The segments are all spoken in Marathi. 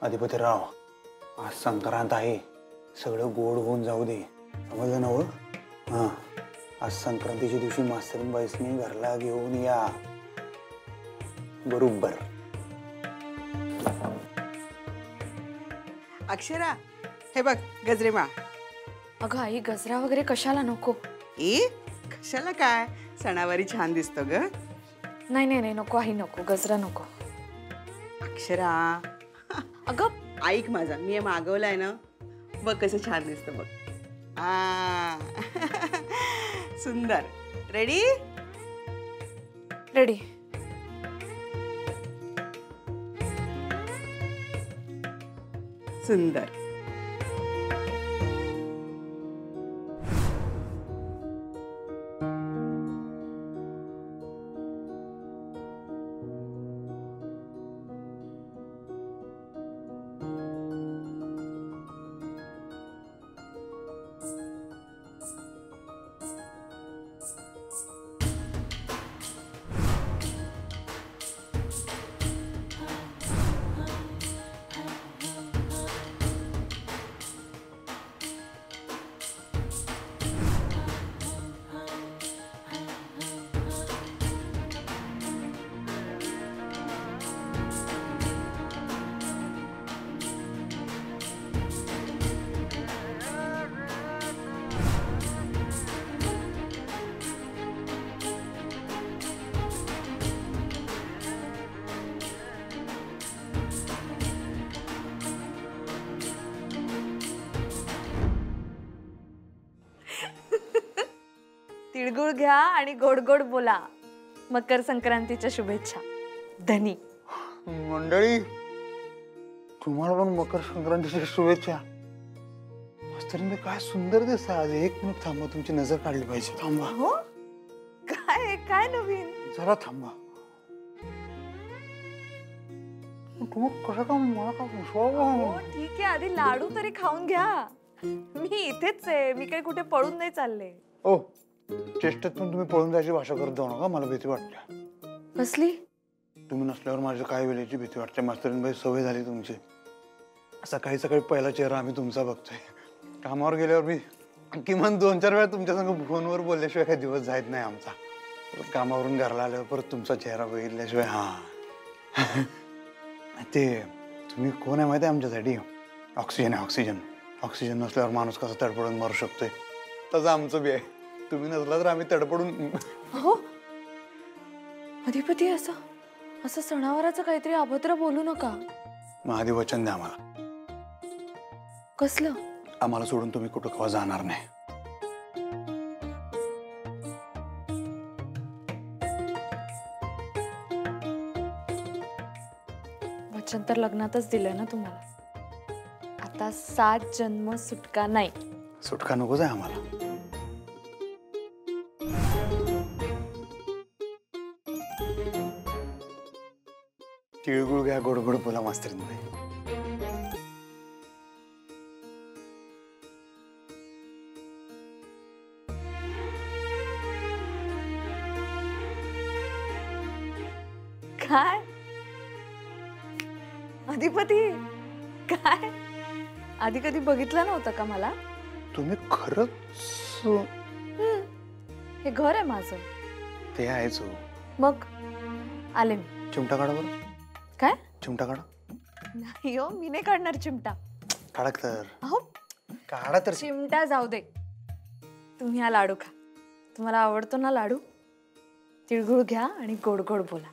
अधिपतीराव, आज संक्रांत आहे, सगळं गोड होऊन जाऊ दे, समजलं ना? हो हां, आज संक्रांतीच्या दिवशी मास्तरीणबाईसनी घरला घेऊन या बरोबर. अक्षरा, हे बघ गजरे मा. अगं आई, गजरा वगैरे कशाला नको. कशाला काय, सणावारी छान दिसतो ग. नाही नाही नाही, नको आई, नको गजरा नको. अक्षरा अगं ऐक माझा, मी मागवलाय ना, बघ कसं छान दिसतं बघ. सुंदर. Ready ready. सुंदर. तिळगुळ घ्या आणि गोड गोड बोला. मकर संक्रांतीच्या शुभेच्छा. धनी. मंडळी, तुम्हाला पण मकर संक्रांतीच्या शुभेच्छा. मास्तरीण काय सुंदर दिसता आज. एक मिनिट थांबा, तुमची नजर काढली पाहिजे. थांबा. हो, काय काय नवीन? जरा थांबा. तुम्ही कसं का मला का हो ठीक आहे, आधी लाडू तरी खाऊन घ्या. मी इथेच आहे, मी काही कुठे पळून नाही चालले. ओ, चेष्टेत पण तुम्ही पळून जायची भाषा करत जाऊ नका, मला भीती वाटते. कसली? तुम्ही नसल्यावर माझी काय वेळेची भीती वाटते. मास्तरीणबाई, सवय झाली तुमची. सकाळी सकाळी पहिला चेहरा आम्ही तुमचा बघतोय. कामावर गेल्यावर मी किमान 2-4 वेळा तुमच्या संग फोनवर बोलल्याशिवाय काही दिवस जायत नाही आमचा. परत कामावरून घरला आल्यावर परत तुमचा चेहरा बघितल्याशिवाय ते तुम्ही कोण आहे माहिती आहे आमच्यासाठी? ऑक्सिजन आहे, ऑक्सिजन. ऑक्सिजन नसल्यावर माणूस कसा तडपडून मरू शकतोय, तसं आमचं बी आहे. तुम्ही नसला तर आम्ही तडपडून. हो अधिपती, असं असं सणावाराचं काहीतरी अभद्र बोलू नका. मग आधी वचन द्या आम्हाला. कसलं? आम्हाला सोडून तुम्ही कुठं केव्हा जाणार नाही. वचन तर लग्नातच दिलंय ना तुम्हाला. आता 7 जन्म सुटका नाही. सुटका नकोच आहे आम्हाला. तिळगुळ घ्या, गोड गोड बोला मास्तरीणबाई. काय अधिपती, काय आधी कधी बघितलं नव्हतं का मला? तुम्ही खरंच हे घर आहे माझं. ते आहेच हो. मग आले मी. चिमटा काढा बरं. काय? चिमटा काढा. नाही हो, मी नाही काढणार चिमटा. काढा तर. अहो काढा तर. चिमटा जाऊ दे. तुम्ही हा लाडू खा. तुम्हाला आवडतो ना लाडू? तिळगुळ घ्या आणि गोड गोड बोला.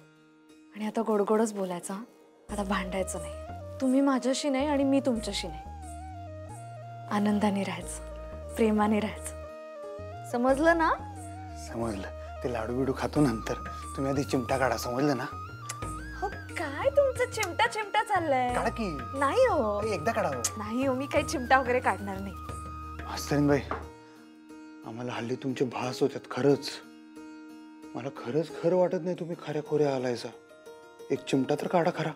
आणि आता गोड गोडच बोलायचं. आता भांडायचं नाही. तुम्ही माझ्याशी नाही आणि मी तुमच्याशी नाही. आनंदाने राहायचं, प्रेमाने राहायचं. समजलं ना? समजलं. ते लाडू बिडू खातो नंतर. तुम्ही आधी चिमटा काढा, समजलं ना? हो, काय तुमचं चिमटा चिमटा चाललंय? काढा की. नाही हो, एकदा काढा. नाही हो, मी काही चिमटा वगैरे काढणार नाही. मास्तरीणबाई, आम्हाला हल्ली तुमचे भास होतात खरंच. मला खरंच खरं वाटत नाही तुम्ही खऱ्या खोऱ्या आलायचा. एक चिमटा तर काढा खरा.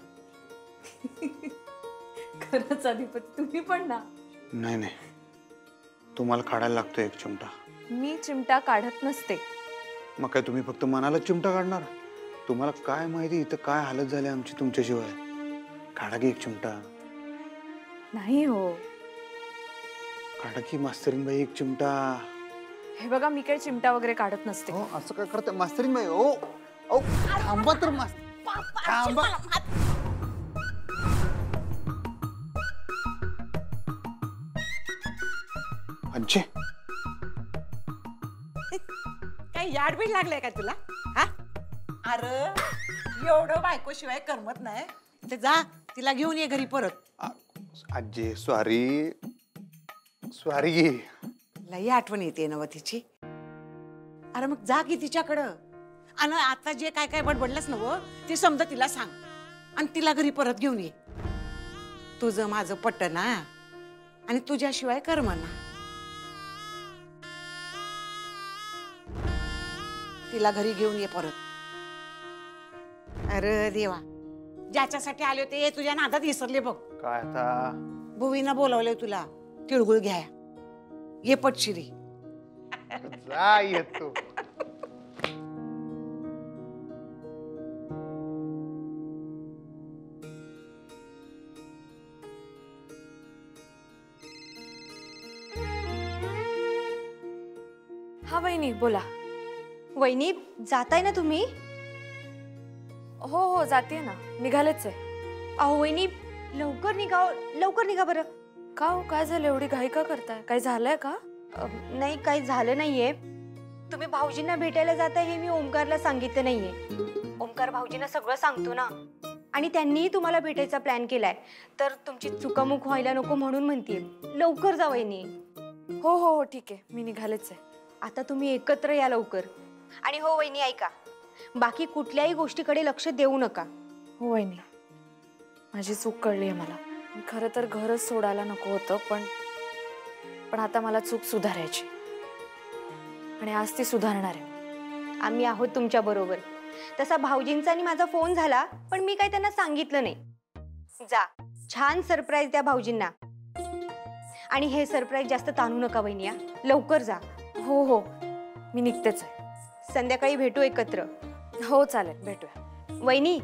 खरंच अधिपती, तुम्ही पण ना. नाही नाही, तुम्हाला काढायला लागतो एक चिमटा. मी चिमटा काढत नसते. मग काय तुम्ही फक्त मनाला चिमटा काढणार? तुम्हाला काय माहिती इथं काय हालत झाली आमची तुमच्याशिवाय. काढा की एक चिमटा. नाही हो. काढा की मास्तरीनबाई एक चिमटा. हे बघा, मी काही चिमटा वगैरे काढत नसते. हो असं काय करते मास्तरीनबाई? ओ ओ थांबा तर थांबा. आजी काही याडबीड लागलंय का तुला? हा? अरे एवढं बायकोशिवाय करमत नाही. ते जा तिला घेऊन ये घरी परत. आजी सॉरी सॉरी. लई आठवण येते ना तिची. अरे मग जा की तिच्याकडं. आणि आता जे काय काय बडबडलंस ना व ते समजा तिला सांग आणि तिला घरी परत घेऊन ये. तुझं माझं पटना आणि तुझ्याशिवाय करमना. तिला घरी घेऊन ये परत. अरे देवा, ज्याच्यासाठी आले होते तुझ्या नादात विसरले बघ. काय आता? भुवीनं बोलावलंय तुला तिळगुळ घ्या. ये पटशिरी. जा येतो. हा वहिनी बोला. वहिनी जाताय ना तुम्ही? हो हो जाते ना, निघालेच आहे. अहो वहिनी लवकर निघा बरं. का हो, काय झालं? एवढी घाई का करताय? काही झालंय का? नाही काही झालं नाहीये. तुम्ही भाऊजींना भेटायला जाताय हे मी ओमकारला सांगितलं नाहीये. ओमकार भाऊजींना सगळं सांगतो ना, आणि त्यांनीही तुम्हाला भेटायचा प्लॅन केलाय. तर तुमची चुकामुक व्हायला नको म्हणून म्हणतेय लवकर जा वहिनी. हो हो हो ठीक आहे, मी निघालेच आहे. आता तुम्ही एकत्र या लवकर. आणि हो वहिनी ऐका, बाकी कुठल्याही गोष्टीकडे लक्ष देऊ नका. हो वहिनी, माझी चूक कळली आहे मला. खरं तर घरच सोडायला नको होतं, पण आता मला चूक सुधारायची आणि आज ती सुधारणार आहे. आम्ही आहोत तुमच्या बरोबर. तसा भाऊजींचा आणि माझा फोन झाला, पण मी काही त्यांना सांगितलं नाही. जा छान सरप्राईज द्या भाऊजींना. आणि हे सरप्राईज जास्त ताणू नका वहिनी. लवकर जा. हो हो मी निघतेच आहे. संध्याकाळी भेटू एकत्र. हो चालेल, भेटूया. वहिनी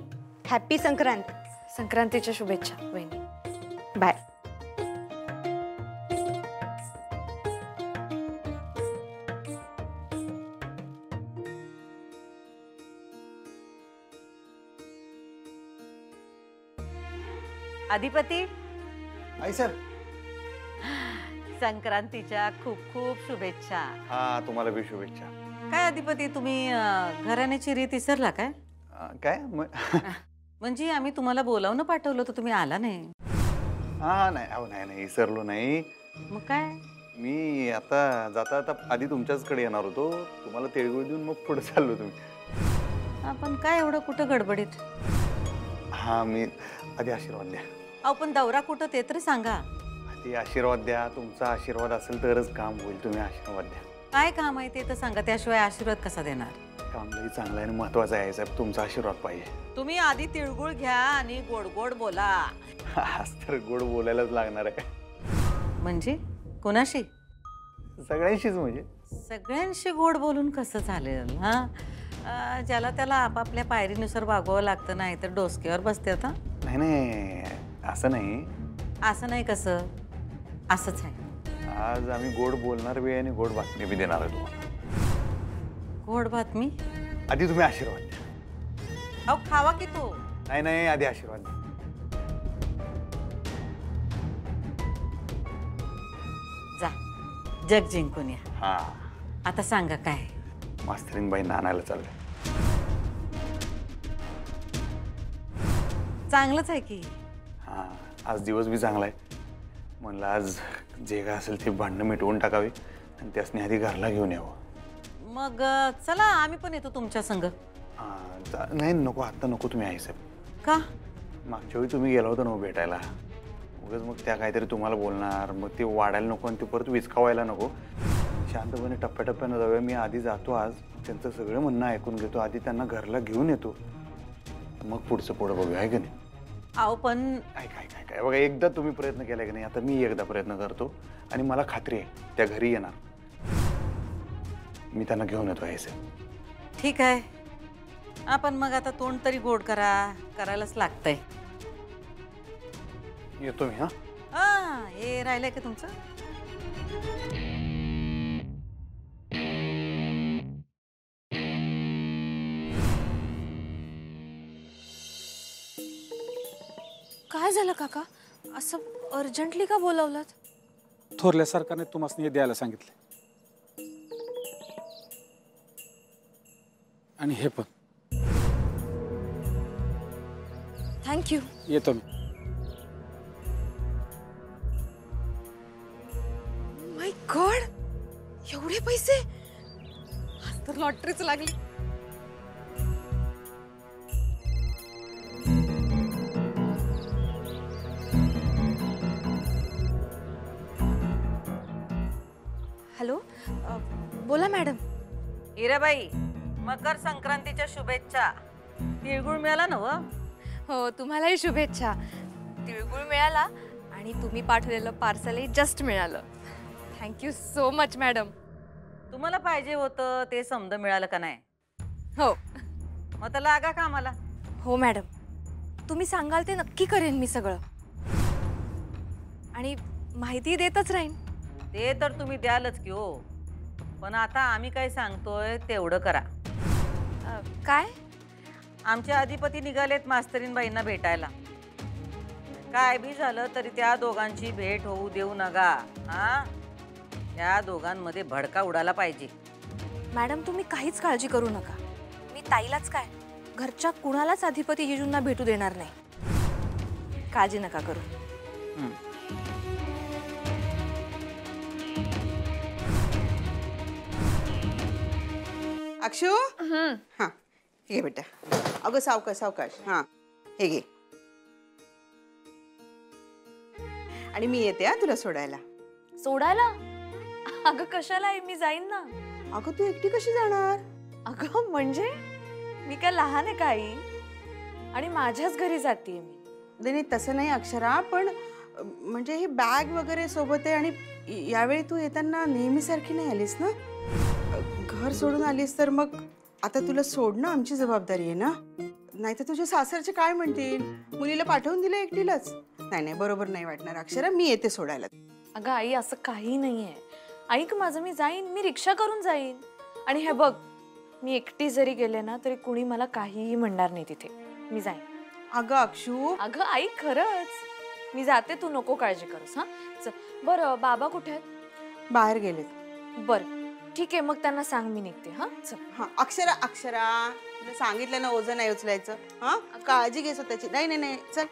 हॅपी संक्रांत. संक्रांतीच्या शुभेच्छा वहिनी. बाय. अधिपती, आई सर. संक्रांतीच्या खूप खूप शुभेच्छा. हा तुम्हाला बी शुभेच्छा. काय अधिपती, तुम्ही घराण्याची रीत विसरला काय? काय म्हणजे आम्ही तुम्हाला बोलावून पाठवलं तर तुम्ही आला नाही. हा नाही अहो नाही विसरलो नाही. मग काय? मी आता जाता आधी तुमच्याचकडे येणार होतो. तुम्हाला तिळगुळ देऊन मग पुढे चाललो तुम्ही. आपण काय एवढं कुठं गडबडीत? हा मी आधी आशीर्वाद द्या. अहो पण दौरा कुठं ते तरी सांगा. आधी आशीर्वाद द्या. तुमचा आशीर्वाद असेल तरच काम होईल. तुम्ही आशीर्वाद द्या. काय काम आहे ते तर सांगा, त्याशिवाय आशीर्वाद कसा देणार? काम लई चांगलं आहे आणि महत्वाचं आहे साहेब. तुमचा आशीर्वाद पाहिजे. तुम्ही आधी तिळगुळ घ्या आणि गोड गोड बोला. आज तर गोड बोलायलाच लागणार आहे. म्हणजे कोणाशी? सगळ्यांशीच. म्हणजे सगळ्यांशी गोड बोलून कसं चालेल? हा, ज्याला त्याला आपापल्या पायरीनुसार वागवावं लागतं, नाही तर डोसक्यावर बसते. आता नाही असं नाही. असं नाही कसं? असंच आहे. आज आम्ही गोड बोलणार बी आणि गोड बातमी बी देणार आहे तुम्हाला. गोड बातमी? आधी तुम्ही आशीर्वाद द्या. अहो खावा की तू. नाही आधी आशीर्वाद द्या. जा जग जिंकून या. हा आता सांगा काय? मास्तरीनबाई नानायला चाललंय. चांगलंच आहे की. हा आज दिवस बी चांगला आहे. म्हणलं आज जे काय असेल ते भांडणं मिटवून टाकावी आणि त्यासनी आधी घरला घेऊन यावं. मग चला आम्ही पण येतो तुमच्या संग. नाही नको आता नको. तुम्ही आहे साहेब. का? मागच्या वेळी तुम्ही गेला होता ना भेटायला. उगाच मग त्या काहीतरी तुम्हाला बोलणार, मग ते वाढायला नको आणि ते परत विचकावायला नको. शांतपणे टप्प्याटप्प्यानं जाऊया. मी आधी जातो. आज त्यांचं सगळं म्हणणं ऐकून घेतो. आधी त्यांना घरला घेऊन येतो, मग पुढचं पुढं बघूया. आहे का नाही? अहो पण काय काय काय काय बघा, एकदा तुम्ही प्रयत्न केला की नाही, आता मी एकदा प्रयत्न करतो आणि मला खात्री आहे त्या घरी येणार. मी त्यांना घेऊन येतो. आहे साहेब. ठीक आहे. आपण मग आता तोंड तरी गोड करायलाच लागतंय. येतो मी. हा हा, हे राहिलंय का तुमचं? काय झालं काका? असं अर्जंटली का बोलावलं? थोरल्या सरकारने तुम्हाला हे द्यायला सांगितले. आणि हे पण. थँक्यू. येतो मी. माय गॉड, एवढे पैसे! आज तर लॉटरीच लागली. हॅलो, बोला मॅडम. हिराबाई, मकर संक्रांतीच्या शुभेच्छा. तिळगुळ मिळाला ना व? हो, तुम्हालाही शुभेच्छा. तिळगुळ मिळाला आणि तुम्ही पाठवलेलं पार्सलही जस्ट मिळालं. Thank you so much madam. तुम्हाला पाहिजे होतं ते समज मिळालं का नाही? हो मग तर लागा का आम्हाला? हो मॅडम, तुम्ही सांगाल ते नक्की करेन मी सगळं. आणि माहिती देतच राहीन. ते तर तुम्ही द्यालच की हो, पण आता आम्ही काय सांगतोय तेवढं करा. काय? आमचे अधिपती निघालेत मास्तरीनबाईंना भेटायला. काय बी झालं तरी त्या दोघांची भेट होऊ देऊ नका. हा, त्या दोघांमध्ये भडका उडाला पाहिजे. मॅडम तुम्ही काहीच काळजी करू नका. मी ताईलाच काय, घरच्या कुणालाच अधिपती जिजूंना भेटू देणार नाही. काळजी नका करू. अक्षू, हा हे बेटा. अगं सावकाश सावकाश. हा हे घे. आणि मी येते हा तुला सोडायला. सोडायला? अगं कशाला आहे, मी जाईन ना. अगं तू एकटी कशी जाणार? अगं म्हणजे मी काय लहान आहे काही? आणि माझ्याच घरी जाते मी. नाही तसं नाही अक्षरा, पण म्हणजे ही बॅग वगैरे सोबत आहे आणि यावेळी तू येताना नेहमीसारखी नाही आलीस ना. घर सोडून आलीस तर मग आता तुला सोडणं आमची जबाबदारी आहे ना. नाही तर तुझ्या सासरचे काय म्हणतील? मुलीला पाठवून दिलं एकटीलाच. नाही बरोबर नाही वाटणार अक्षरा. मी येते सोडायला. अगं आई, असं काही नाहीये. ऐक माझं, मी जाईन. मी रिक्षा करून जाईन. आणि हे बघ, मी एकटी जरी गेले ना तरी कुणी मला काहीही म्हणणार नाही तिथे. मी जाईन. अगं अक्षू. अगं आई, खरंच मी जाते. तू नको काळजी करूस. हा चल. बरं, बाबा कुठे आहेत? बाहेर गेलेत. बरं ठीक आहे, मग त्यांना सांग मी निघते. हा चल. हा अक्षरा अक्षरा, तुला सांगितलं ना ओझं नाही उचलायचं. हा काळजी घे स्वतःची. नाही नाही नाही चल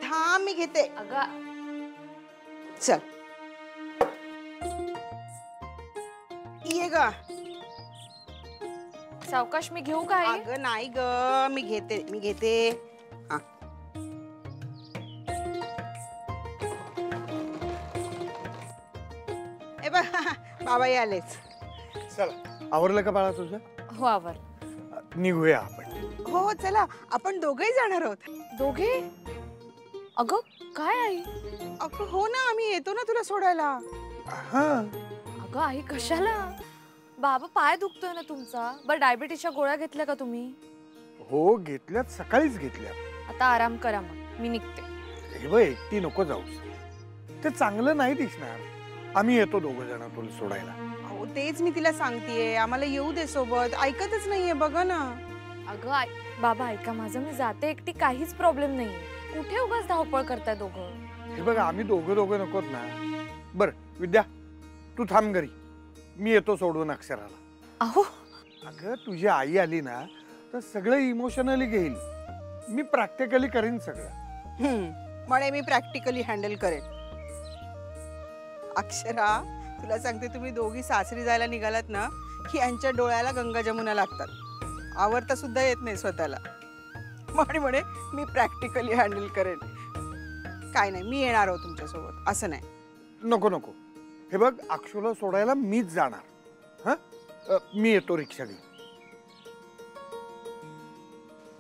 थांब, मी घेते. अगं चल ये ग. सावकाश, मी घेऊ काय? अगं नाही ग, मी घेते. हा ए बाबा आलेच. चला, आवरलं का बाळा तुझं? हो आवर. निघूया आपण. हो चला, आपण दोघंही जाणार आहोत. दोघे? अगं काय आई? अगं हो ना, आम्ही येतो ना तुला सोडायला. हा अगं आई, कशाला? बाबा पाय दुखतोय ना तुमचा. बरं डायबिटीसच्या गोळ्या घेतल्या का तुम्ही? हो घेतल्यात, सकाळीच घेतल्या. आता आराम करा, मग मी निघते. हे बघ, एकटी नको जाऊस. ते चांगलं नाही दिसणार. आम्ही येतो दोघं जण तुला सोडायला. अहो तेच मी तिला सांगतेय, आम्हाला येऊ दे सोबत. ऐकतच नाहीये बघा ना. अगं आई, बाबा ऐका माझं, मी जाते एकटी, काहीच प्रॉब्लेम नाही. कुठे उगाच धावपळ करताय दोघं? हे बघा, आम्ही दोघं नकोत ना. बर विद्या, तू थांब घरी. मी येतो सोडून अक्षराला. अहो अगं तुझी आई आली ना तर सगळं इमोशनली घेईल. मी प्रॅक्टिकली करीन सगळं. म्हणे मी प्रॅक्टिकली हँडल करेन. अक्षरा तुला सांगते, तुम्ही दोघी सासरी जायला निघालात ना की यांच्या डोळ्याला गंगा जमुना लागतात. आवरता सुद्धा येत नाही स्वतःला. म्हणे मी प्रॅक्टिकली हँडल करेन. काय नाही, मी येणार आहोत तुमच्यासोबत. असं नाही. नको नको. हे बघ, अक्षूला सोडायला मीच जाणार. हा मी येतो रिक्षा घेऊन.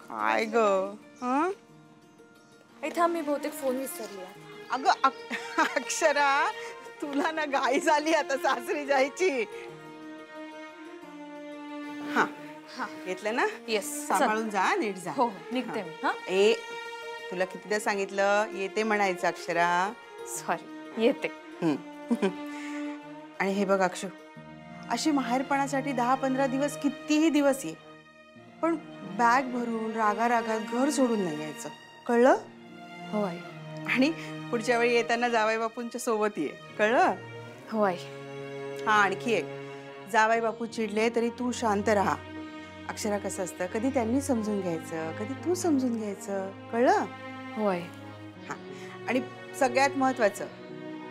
काय ग? हं? इथं मी बहुतेक फोन विसरली. अगं अक्षरा, तुला ना घाई झाली आता सासरी जायची. हा घेतलं ना? येस सांभाळून जा, नीट जा. हो निघते मी हा ए, तुला कितीदा सांगितलं येते म्हणायचं अक्षरा. सॉरी येते. आणि हे बघ अक्षु, अशी माहेरपणासाठी 10-15 दिवस कितीही दिवस ये, पण बॅग भरून रागारागात घर सोडून नाही यायचं, कळलं? हो आई. आणि पुढच्या वेळी येताना जावई बापूंच्या सोबत ये, कळलं? हो आई. हा, आणखी एक, जावई बापू चिडले तरी तू शांत राहा. अक्षरा कसं असतं, कधी त्यांनी समजून घ्यायचं, कधी तू समजून घ्यायचं, कळलं? हो आई. हा, आणि सगळ्यात महत्वाचं,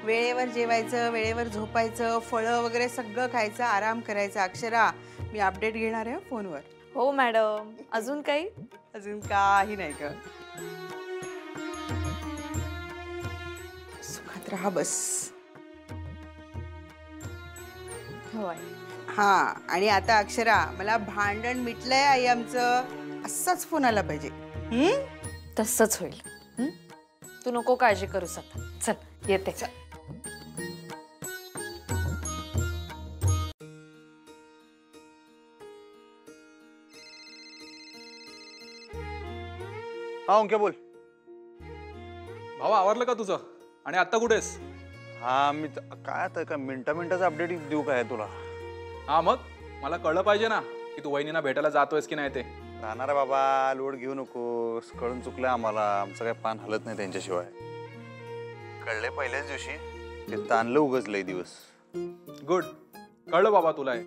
वेळेवर जेवायचं, वेळेवर झोपायचं, फळं वगैरे सगळं खायचं, आराम करायचा. अक्षरा, मी अपडेट घेणार आहे फोनवर. हो मॅडम. अजून काही? अजून काही नाही का? सुखात राहा बस. हो आई. हा, आणि आता अक्षरा, मला भांडण मिटलंय आई आमचं, असाच फोन आला पाहिजे. तसंच होईल. तू नको काळजी करूस आता. चल येते. हा ओंक्या बोल. भावा आवरलं का तुझं? आणि आता कुठेस? हा, मी काय आता काय मिनिटाचं अपडेट देऊ काय तुला? हा मग मला कळलं पाहिजे ना की तू वहिनींना भेटायला जातोयस की नाही ते. राहणार आहे बाबा, लोड घेऊ नकोस. कळून चुकलं आम्हाला, आमचं काय पान हलत नाही त्यांच्याशिवाय. कळले पहिल्याच दिवशी, ते ताणलं उगच लय दिवस. गुड, कळलं बाबा तुला हे.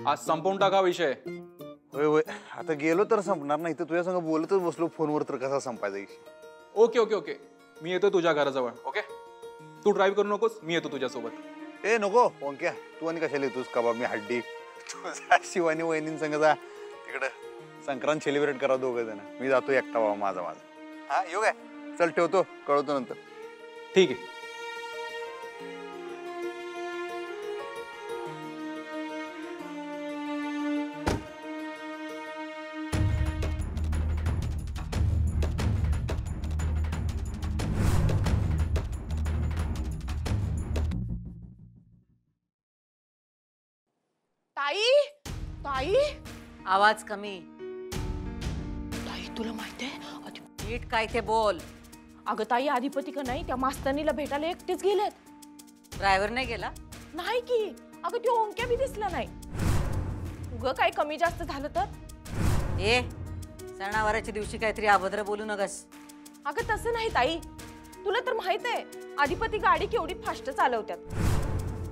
आज संपवून टाका विषय. होय होय, आता गेलो तर संपणार नाही. तर तुझ्या संग बोलतच बसलो फोनवर, तर कसा संपायचा विषय? ओके ओके ओके, मी येतो तुझ्या घराजवळ. ओके, तू ड्राईव्ह करू नकोस, मी येतो तुझ्यासोबत. ए नको ओंक्या, तू आणि कशाला येतोस का? मी हड्डी. तुझा शिवानी वहिनीं संग जा तिकडं, संक्रांत सेलिब्रेट करा दोघं जण. मी जातो एकटा बाबा, माझा. हा येऊ काय? चल ठेवतो, कळवतो नंतर. ठीक आहे. ताई, ताई, आवाज कमी. ताई तुला माहितीये नीट काय ते बोल. अगं ताई, अधिपती का नाही त्या मास्तरणीला भेटायला एकटेच गेलेत. ड्रायव्हर नाही गेला? नाही की, अगं तो ओंक्या बी दिसला नाही. उगं काय कमी जास्त झालं तर? ए, सणावाराच्या दिवशी काहीतरी अभद्र बोलू नकस. अगं तसं नाही ताई, तुला तर माहित आहे अधिपती गाडी केवढी फास्ट चालवतात.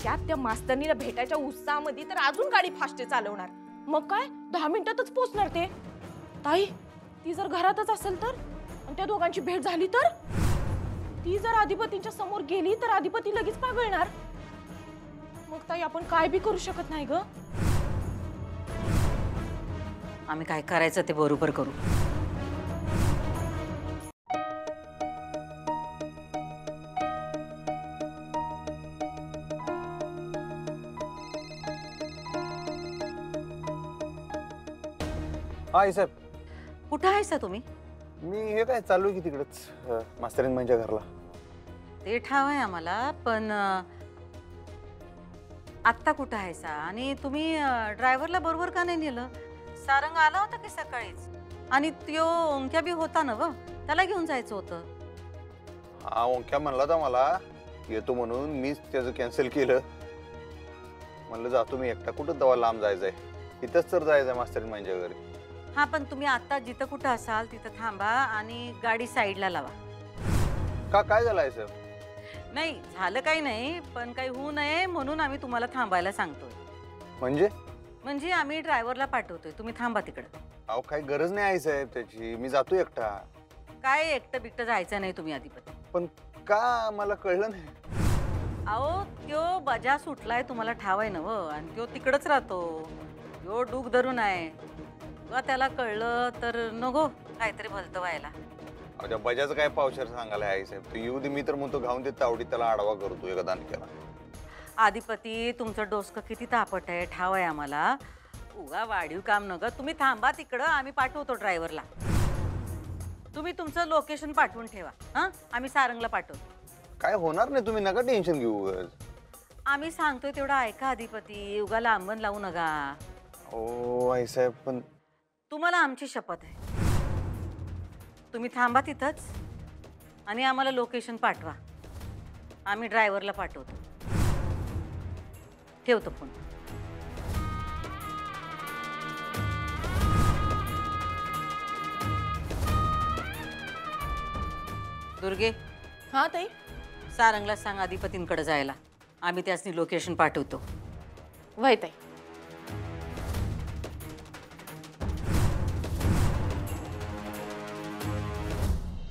त्यात त्या मास्तरणीला भेटायच्या उत्साहामध्ये तर अजून गाडी फास्ट चालवणार. मग काय 10 मिनिटातच पोहोचणार ते. ताई, ती जर घरातच असेल तर, आणि त्या दोघांची भेट झाली तर, ती जर अधिपतींच्या समोर गेली तर अधिपती लगेच पागळणार. मग ताई आपण काय बी करू शकत नाही ग. आम्ही काय करायचं ते बरोबर करू. हा साहेब. कुठं आहेसा तुम्ही? मी हे काय चालू आहे की तिकडच मास्तरीन माझ्या घरला. ते ठाव आहे आम्हाला, पण आत्ता कुठं आहेसा? आणि तुम्ही ड्रायव्हरला बरोबर का नाही नेलं? सारंग आला होता की सकाळीच, आणि त्यो ओंक्या बी होता ना व, त्याला घेऊन जायचं होतं. हा, ओंक्या म्हणला होता मला येतो म्हणून, मीच त्याचं कॅन्सल केलं. म्हणलं जातो मी एकटा, कुठं दवा लांब जायचंय, इथंच तर जायचंय मास्तरीन माझ्या घरी. हा, पण तुम्ही आता जिथं कुठं असाल तिथं थांबा आणि गाडी साईडला लावा. का, काय झालंय सर? नाही झालं काही नाही, पण काही होऊ नये म्हणून आम्ही तुम्हाला थांबायला सांगतोय. म्हणजे आम्ही ड्रायव्हरला पाठवतोय, तुम्ही थांबा तिकडं. अहो काही गरज नाही आहे साहेब त्याची, मी जातो एकटा. काय एकटं बिकटं जायचं नाही तुम्ही अधिपती. पण का, मला कळलं नाही. अहो त्यो बजा सुटलाय, तुम्हाला ठाव आहे ना व, आणि त्यो तिकडच राहतो. यो डूक धरून आहे. त्याला कळलं तर नको काहीतरी भलतं व्हायला. त्या बजाचं काय पावशेर सांगायला आहे साहेब? तू येऊ दे, मी तर म्हणतो घाऊन देत तावडी, त्याला आडवा करतो एका दानक्याला. अधिपती, तुमचं डोसकं किती तापट आहे ठाव आहे आम्हाला. उगा वाढीव काम नका, तुम्ही थांबा तिकडं, आम्ही पाठवतो ड्रायव्हरला. तुम्ही तुमचं लोकेशन पाठवून ठेवा. हां, आम्ही सारंगला पाठवतो. काय होणार नाही, तुम्ही नका टेन्शन घेऊ. आम्ही सांगतोय तेवढं ऐका अधिपती, उगा लांबण लावू नका. ओ आईसाहेब पण तुम्हाला आमची शपथ आहे. तुम्ही थांबा तिथंच आणि आम्हाला लोकेशन पाठवा. आम्ही ड्रायव्हरला पाठवतो. ठेवतो फोन. दुर्गे, हा ताई. सारंगला सांग अधिपतींकडे जायला. आम्ही त्यासनी लोकेशन पाठवतो. वय ताई.